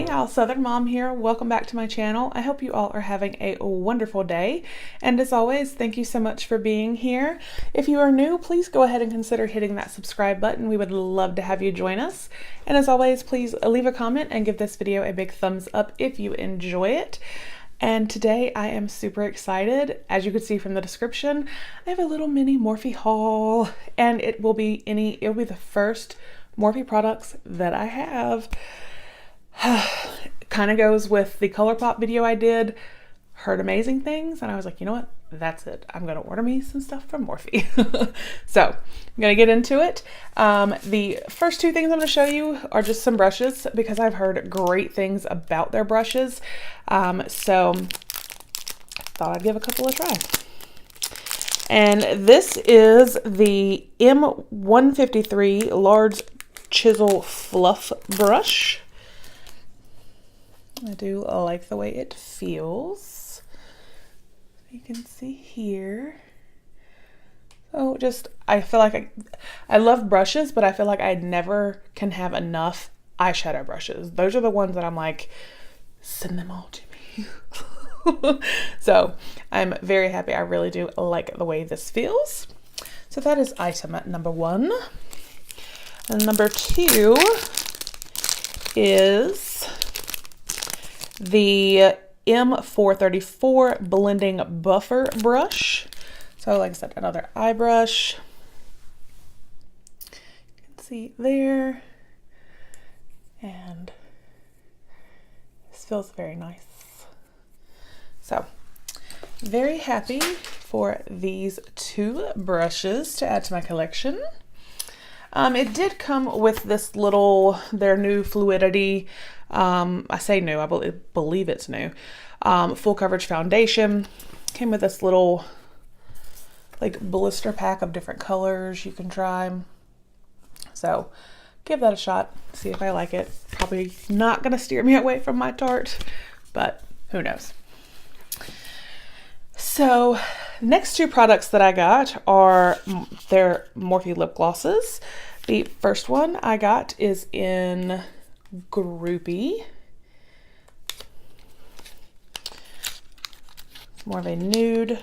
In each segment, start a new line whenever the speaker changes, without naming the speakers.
Hale Southern Mom here. Welcome back to my channel. I hope you all are having a wonderful day. And as always, thank you so much for being here. If you are new, please go ahead and consider hitting that subscribe button. We would love to have you join us. And as always, please leave a comment and give this video a big thumbs up if you enjoy it. And today I am super excited. As you can see from the description, I have a little mini Morphe haul, and it will be the first Morphe products that I have. Kind of goes with the ColourPop video I did. Heard amazing things, and I was like, you know what? That's it. I'm going to order me some stuff from Morphe. So I'm going to get into it. The first two things I'm going to show you are just some brushes because I've heard great things about their brushes. So thought I'd give a couple a try. And this is the M153 Large Chisel Fluff Brush. I do like the way it feels. You can see here. Oh, I feel like I love brushes, but I feel like I never can have enough eyeshadow brushes. Those are the ones that I'm like, send them all to me. So I'm very happy. I really do like the way this feels. So that is item number one. And number two is the M434 Blending Buffer Brush. So like I said, another eye brush. You can see there. And this feels very nice. So very happy for these two brushes to add to my collection. It did come with this their new Fluidity, I say new, I believe it's new, full coverage foundation. Came with this little like blister pack of different colors you can try. So give that a shot, see if I like it. Probably not gonna steer me away from my Tarte, but who knows. So next two products that I got are their Morphe lip glosses. The first one I got is in Groupie. It's more of a nude.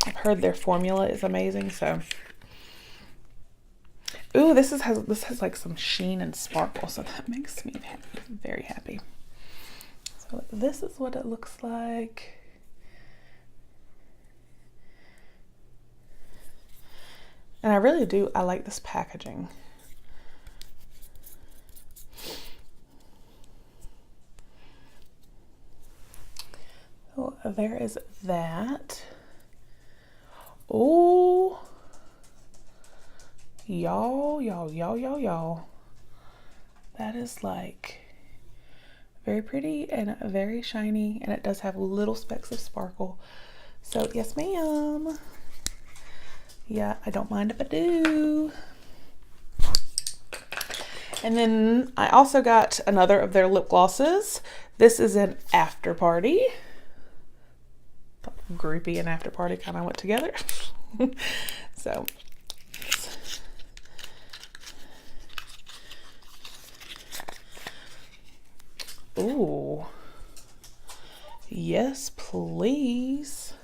I've heard their formula is amazing, so. Ooh, this has like some sheen and sparkle, so that makes me very happy. So this is what it looks like. And I like this packaging. So there is that. Oh, y'all. That is like very pretty and very shiny, and it does have little specks of sparkle. So yes, ma'am. Yeah, I don't mind if I do. And then I also got another of their lip glosses. This is an After Party. Groupie and After Party kind of went together. So. Ooh. Yes, please.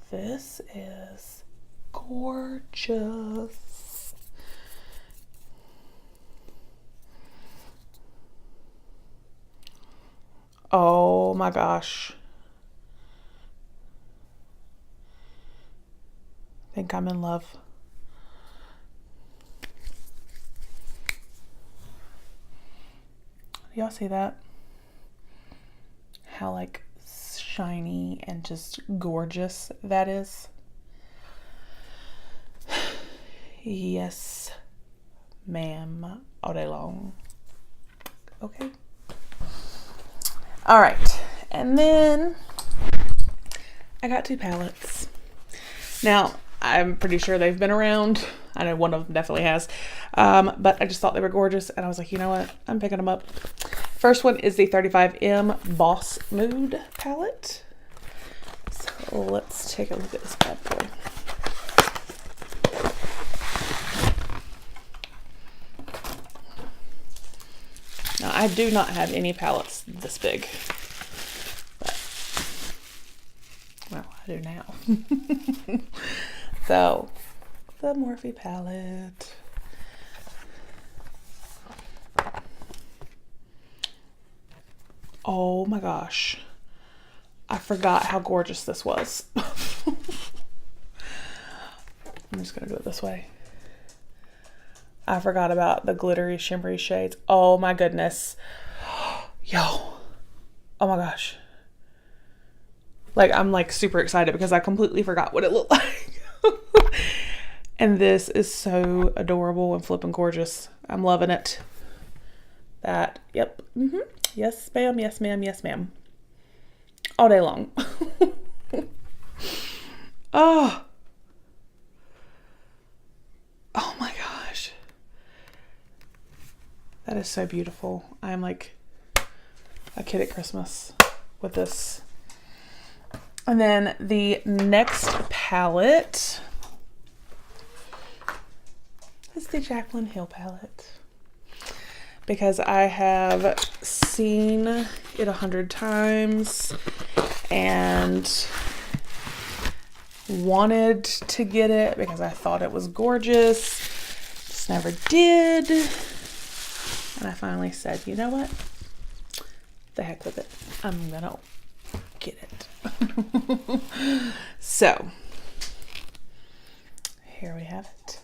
This is gorgeous. Oh my gosh. I think I'm in love. Y'all see that? How like shiny and just gorgeous that is. Yes, ma'am, all day long. Okay. All right, and then I got two palettes. Now, I'm pretty sure they've been around. I know one of them definitely has, but I just thought they were gorgeous, and I was like, you know what? I'm picking them up. First one is the 35M Boss Mood palette. So let's take a look at this bad boy. I do not have any palettes this big. But, well, I do now. So, the Morphe palette. Oh my gosh. I forgot how gorgeous this was. I'm just gonna do it this way. I forgot about the glittery, shimmery shades. Oh my goodness. Yo. Oh my gosh. Like, I'm like super excited because I completely forgot what it looked like. And this is so adorable and flipping gorgeous. I'm loving it. That, yep. Yes, ma'am. Yes, ma'am. Yes, ma'am. All day long. Oh. Oh my gosh. That is so beautiful. I'm like a kid at Christmas with this. And then the next palette is the Jacqueline Hale palette. Because I have seen it 100 times and wanted to get it because I thought it was gorgeous. Just never did. And I finally said, you know what? The heck with it. I'm gonna get it. So, here we have it.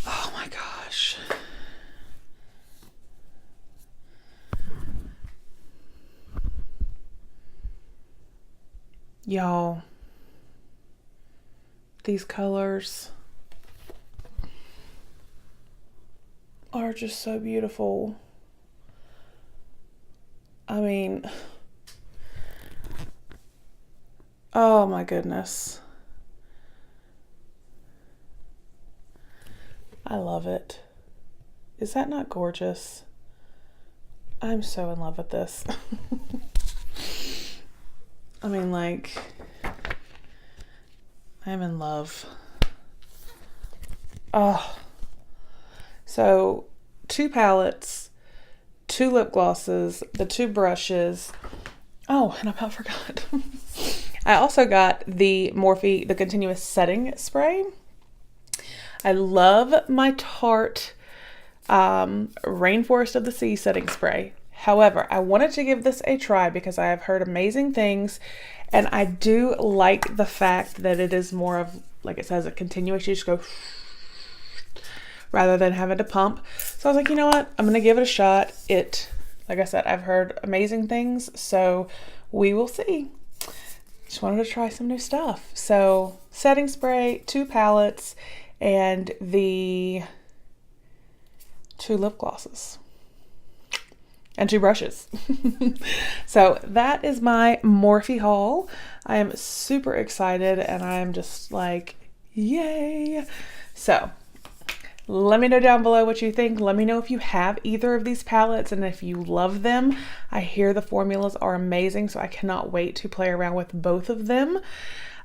Oh my gosh. Y'all, these colors are just so beautiful. I mean, oh my goodness. I love it. Is that not gorgeous? I'm so in love with this. I mean, like, I'm in love. Oh. So, 2 palettes, 2 lip glosses, the 2 brushes. Oh, and I about forgot. I also got the Morphe, the Continuous Setting Spray. I love my Tarte Rainforest of the Sea setting spray. However, I wanted to give this a try because I have heard amazing things, and I do like the fact that it is more of, like it says, a continuous, you just go rather than having to pump. So I was like, you know what? I'm going to give it a shot. Like I said, I've heard amazing things, so we will see. Just wanted to try some new stuff. So, setting spray, 2 palettes, and the 2 lip glosses. And 2 brushes. So that is my Morphe haul. I am super excited and I am just like, yay. So let me know down below what you think. Let me know if you have either of these palettes and if you love them. I hear the formulas are amazing, so I cannot wait to play around with both of them.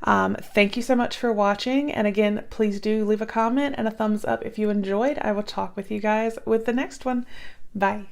Thank you so much for watching. And again, please do leave a comment and a thumbs up if you enjoyed. I will talk with you guys with the next one. Bye.